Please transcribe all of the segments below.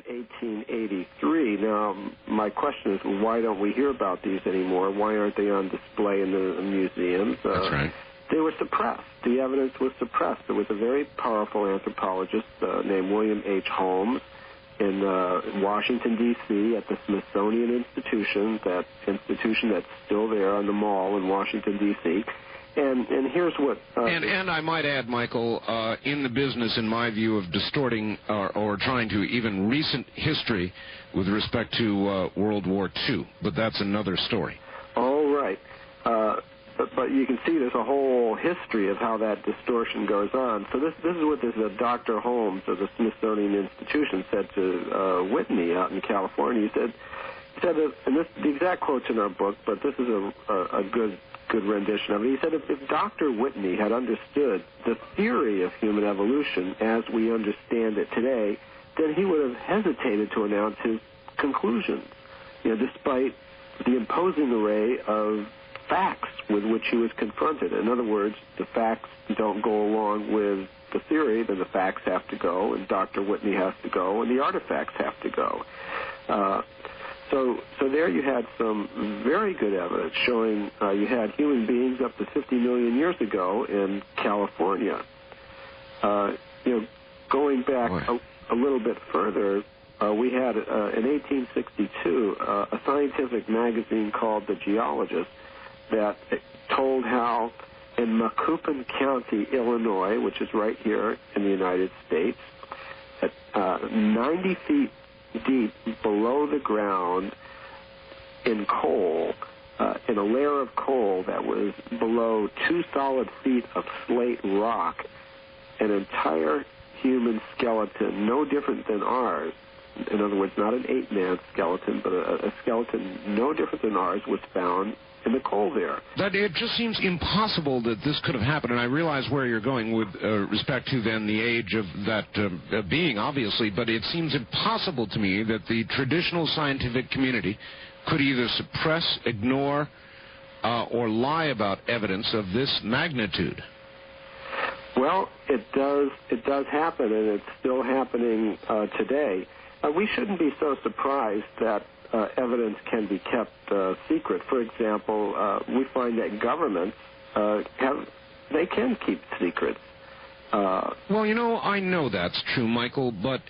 in 1883. Now, my question is, why don't we hear about these anymore? Why aren't they on display in the museums? That's right. They were suppressed. The evidence was suppressed. There was a very powerful anthropologist named William H. Holmes in Washington, D.C., at the Smithsonian Institution, that institution that's still there on the Mall in Washington, D.C., and here's what... And I might add, Michael, in the business, in my view, of distorting or trying to even recent history with respect to World War II. But that's another story. Oh, right. But you can see there's a whole history of how that distortion goes on. So this is what this Dr. Holmes of the Smithsonian Institution said to Whitney out in California. He said that, and the exact quote's in our book, but this is a good rendition of it. He said, if Dr. Whitney had understood the theory of human evolution as we understand it today, then he would have hesitated to announce his conclusions, despite the imposing array of facts with which he was confronted. In other words, the facts don't go along with the theory, then the facts have to go, and Dr. Whitney has to go, and the artifacts have to go. So there you had some very good evidence showing you had human beings up to 50 million years ago in California. Going back a little bit further, we had in 1862 a scientific magazine called The Geologist that told how in Macoupin County, Illinois, which is right here in the United States, at 90 feet deep below the ground in coal, in a layer of coal that was below 2 solid feet of slate rock, an entire human skeleton, no different than ours. In other words, not an 8-man skeleton, but a skeleton no different than ours was found in the coal there. It just seems impossible that this could have happened, and I realize where you're going with respect to then the age of that being, obviously, but it seems impossible to me that the traditional scientific community could either suppress, ignore, or lie about evidence of this magnitude. Well, it does happen, and it's still happening today. We shouldn't be so surprised that evidence can be kept secret. For example, we find that governments they can keep secrets. Well, I know that's true, Michael, but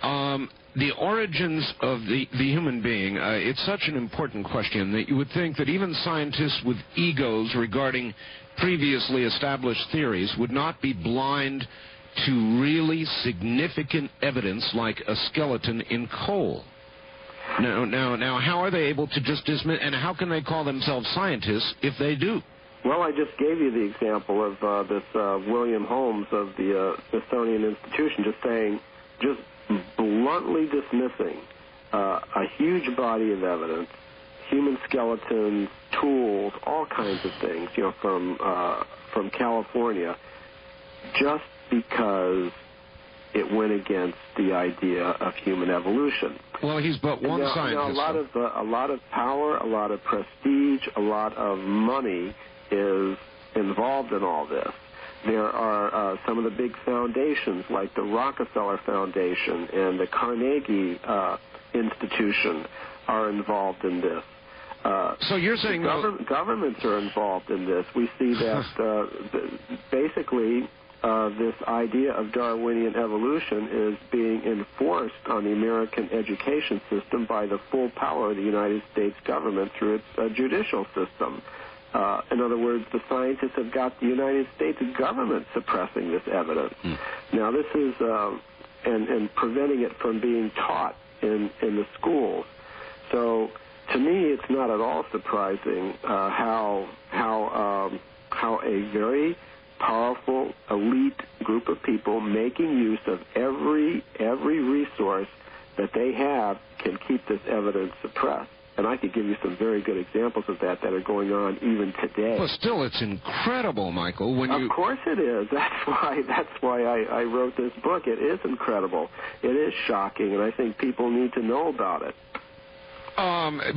the origins of the human being, it's such an important question that you would think that even scientists with egos regarding previously established theories would not be blind to really significant evidence like a skeleton in coal. Now, how are they able to just dismiss, and how can they call themselves scientists if they do? Well, I just gave you the example of this William Holmes of the Smithsonian Institution just bluntly dismissing a huge body of evidence, human skeletons, tools, all kinds of things, from California, just because it went against the idea of human evolution. Well, he's but one scientist. A lot of power, a lot of prestige, a lot of money is involved in all this. There are some of the big foundations, like the Rockefeller Foundation and the Carnegie Institution, are involved in this. So you're saying governments are involved in this. We see that basically this idea of Darwinian evolution is being enforced on the American education system by the full power of the United States government through its judicial system. In other words, the scientists have got the United States government suppressing this evidence. Now, this is and preventing it from being taught in the schools. So, to me, it's not at all surprising how a very powerful elite group of people making use of every resource that they have can keep this evidence suppressed. And I could give you some very good examples of that are going on even today. Well, still, it's incredible, Michael. Of course it is. That's why I wrote this book. It is incredible. It is shocking, and I think people need to know about it.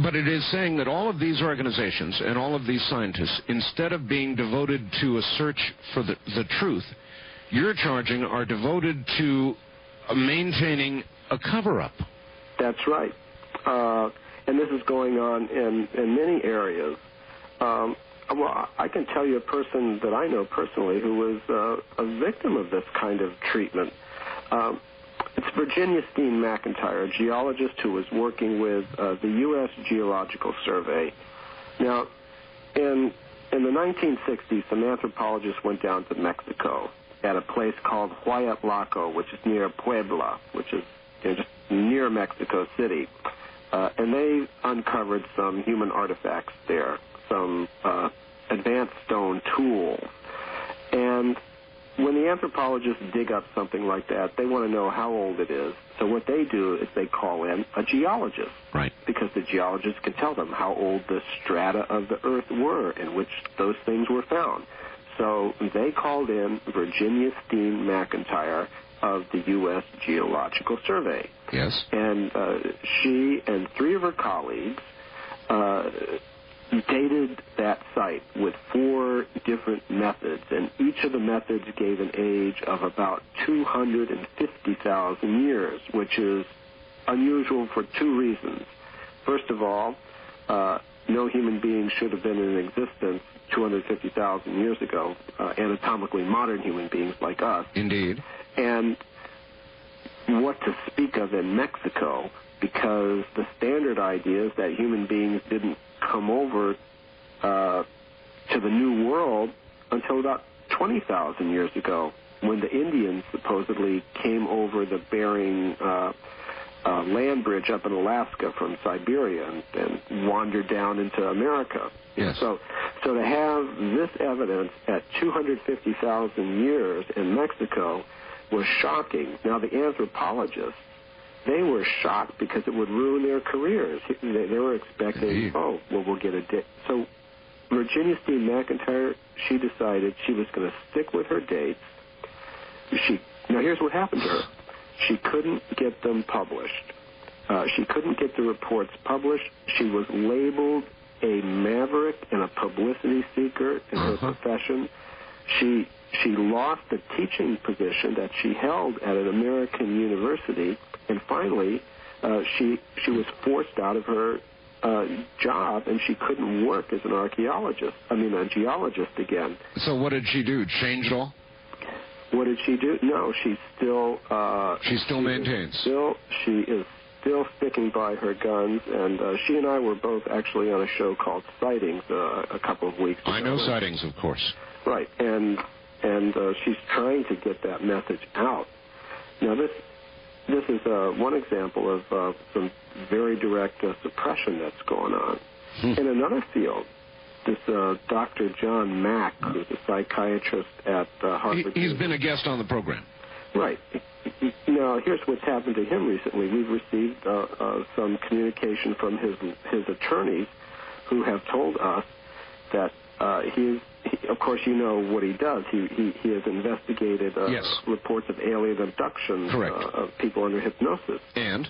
But it is saying that all of these organizations and all of these scientists, instead of being devoted to a search for the truth, you're charging are devoted to maintaining a cover-up. That's right. And this is going on in many areas. Well, I can tell you a person that I know personally who was a victim of this kind of treatment. It's Virginia Steen Mcintyre, a geologist who was working with the U.S. Geological Survey. Now, in the 1960s, some anthropologists went down to Mexico at a place called Huayatlaco, which is near Puebla, which is just near Mexico City. And they uncovered some human artifacts there, some advanced stone tools. And when the anthropologists dig up something like that, they want to know how old it is. So what they do is they call in a geologist. Right. Because the geologist can tell them how old the strata of the earth were in which those things were found. So they called in Virginia Steen Mcintyre of the U.S. Geological Survey. Yes. And she and three of her colleagues dated that site with 4 different methods, and each of the methods gave an age of about 250,000 years, which is unusual for 2 reasons. First of all, no human being should have been in existence 250,000 years ago, anatomically modern human beings like us. Indeed. And what to speak of in Mexico, because the standard idea is that human beings didn't come over to the New World until about 20,000 years ago, when the Indians supposedly came over the Bering land bridge up in Alaska from Siberia and wandered down into America. Yes. So to have this evidence at 250,000 years in Mexico was shocking. Now, the anthropologists, they were shocked because it would ruin their careers. They were expecting, Indeed. we'll get a date. So Virginia Steen Mcintyre, she decided she was going to stick with her dates. Now, here's what happened to her. She couldn't get them published. She couldn't get the reports published. She was labeled a maverick and a publicity seeker in her profession. She lost the teaching position that she held at an American university, and finally she was forced out of her job, and she couldn't work as a geologist again. So what did she do? Change it all? What did she do? No, she still maintains. She is still sticking by her guns, and she and I were both actually on a show called Sightings a couple of weeks ago. I know Sightings, of course. Right, and she's trying to get that message out. Now, this is one example of some very direct suppression that's going on. In another field, this Dr. John Mack, who's a psychiatrist at Harvard. He's been a guest on the program. Right. Now, here's what's happened to him recently. We've received some communication from his attorneys who have told us that of course, you know what he does. He has investigated reports of alien abductions of people under hypnosis. And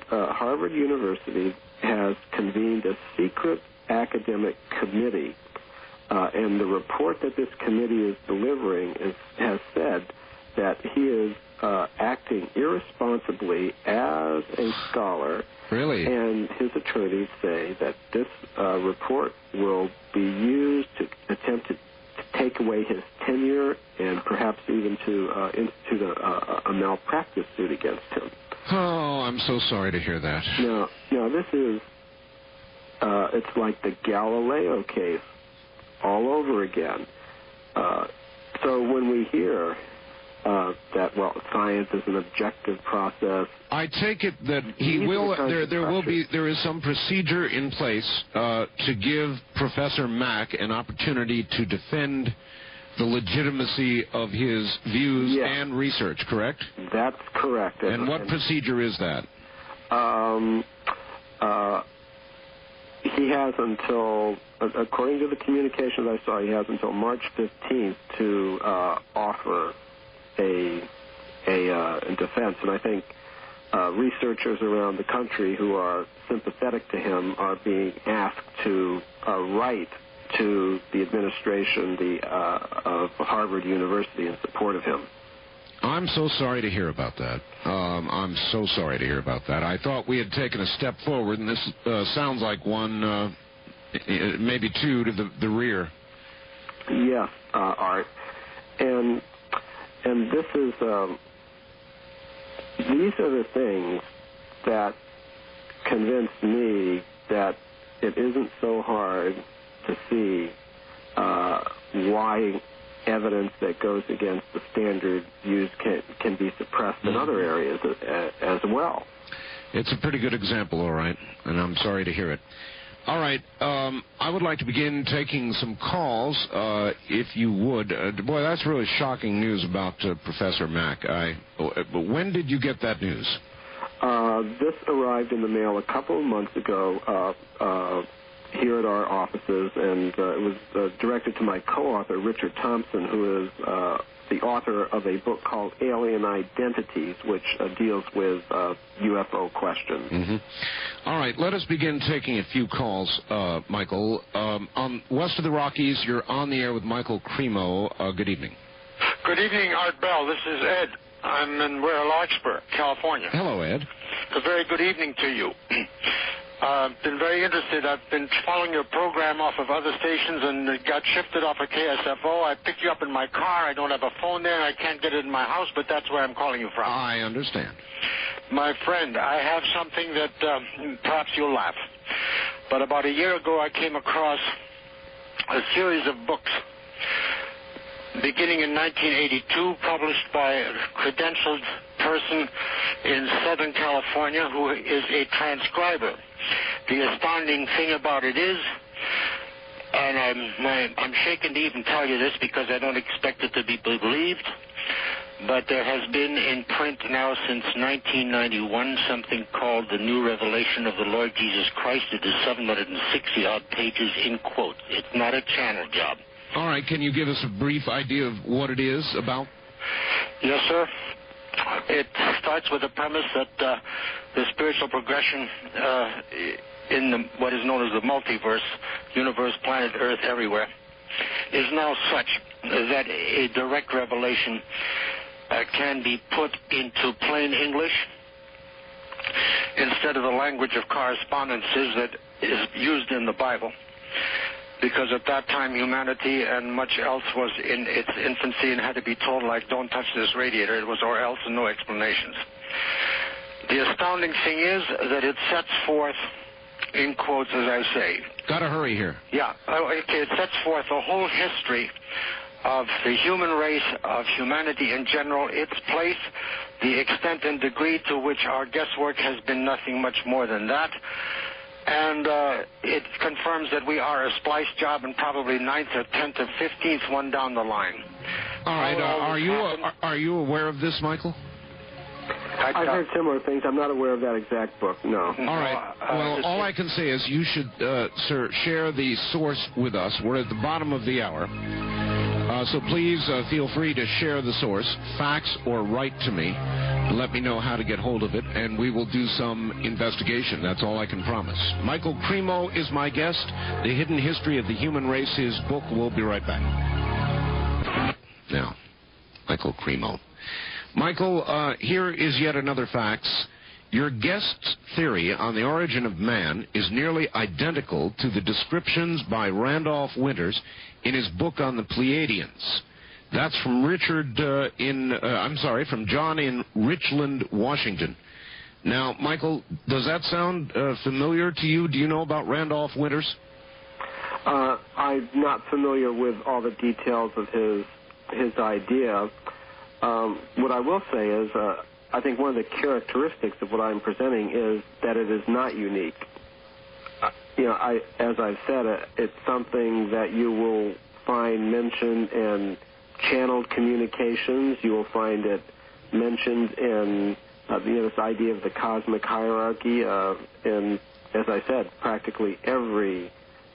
Harvard University has convened a secret academic committee, and the report that this committee is delivering has said that he is acting irresponsibly as a scholar. Really? And his attorneys say that this report will be used to attempt to take away his tenure and perhaps even to institute a malpractice suit against him. Oh, I'm so sorry to hear that. Now this is, it's like the Galileo case all over again. So when we hear that, science is an objective process. I take it that there is some procedure in place to give Professor Mack an opportunity to defend the legitimacy of his views and research, correct? That's correct. And what procedure is that? He has until, according to the communications I saw, he has until March 15th to offer a defense, and I think researchers around the country who are sympathetic to him are being asked to write to the administration of Harvard University in support of him. I'm so sorry to hear about that. I'm so sorry to hear about that. I thought we had taken a step forward, and this sounds like one, maybe two to the rear. Yes, Art. And this is, these are the things that convince me that it isn't so hard to see why evidence that goes against the standard used can be suppressed in other areas as well. It's a pretty good example, all right, and I'm sorry to hear it. All right, I would like to begin taking some calls, if you would. Boy, that's really shocking news about Professor Mack. When did you get that news? This arrived in the mail a couple of months ago here at our offices, and it was directed to my co-author, Richard Thompson, who is the author of a book called Alien Identities, which deals with UFO questions. Mm-hmm. All right, let us begin taking a few calls, Michael. On west of the Rockies, you're on the air with Michael Cremo. Good evening. Good evening, Art Bell. This is Ed. I'm in Larkspur, California. Hello, Ed. A very good evening to you. Been very interested. I've been following your program off of other stations and it got shifted off of KSFO. I picked you up in my car. I don't have a phone there. I can't get it in my house, but that's where I'm calling you from. I understand. My friend, I have something that perhaps you'll laugh. But about a year ago, I came across a series of books beginning in 1982, published by a credentialed person in Southern California who is a transcriber. The astounding thing about it is, and I'm shaken to even tell you this because I don't expect it to be believed, but there has been in print now since 1991 something called The New Revelation of the Lord Jesus Christ. It is 760-odd pages in quotes. It's not a channel job. All right, can you give us a brief idea of what it is about? Yes, sir. It starts with the premise that the spiritual progression in what is known as the multiverse, universe, planet Earth, everywhere, is now such that a direct revelation can be put into plain English instead of the language of correspondences that is used in the Bible. Because at that time, humanity and much else was in its infancy and had to be told, like, don't touch this radiator. It was or else and no explanations. The astounding thing is that it sets forth, in quotes, as I say. Gotta hurry here. Yeah. Okay, it sets forth the whole history of the human race, of humanity in general, its place, the extent and degree to which our guesswork has been nothing much more than that. And it confirms that we are a splice job and probably 9th or 10th or 15th one down the line. All right. Are you aware of this, Michael? I've heard similar things. I'm not aware of that exact book, no. All right. Well, all I can say is you should, sir, share the source with us. We're at the bottom of the hour. So please feel free to share the source, fax or write to me. Let me know how to get hold of it, and we will do some investigation. That's all I can promise. Michael Cremo is my guest. The Hidden History of the Human Race, his book. We'll be right back. Now, Michael Cremo. Michael, here is yet another fax. Your guest's theory on the origin of man is nearly identical to the descriptions by Randolph Winters in his book on the Pleiadians. That's from from John in Richland, Washington. Now, Michael, does that sound familiar to you? Do you know about Randolph Winters? I'm not familiar with all the details of his idea. What I will say is, I think one of the characteristics of what I'm presenting is that it is not unique. As I've said, it's something that you will find mentioned in channeled communications. You will find it mentioned in this idea of the cosmic hierarchy, and as I said, practically every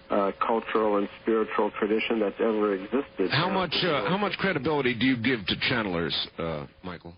cultural and spiritual tradition that's ever existed. How much credibility do you give to channelers, Michael?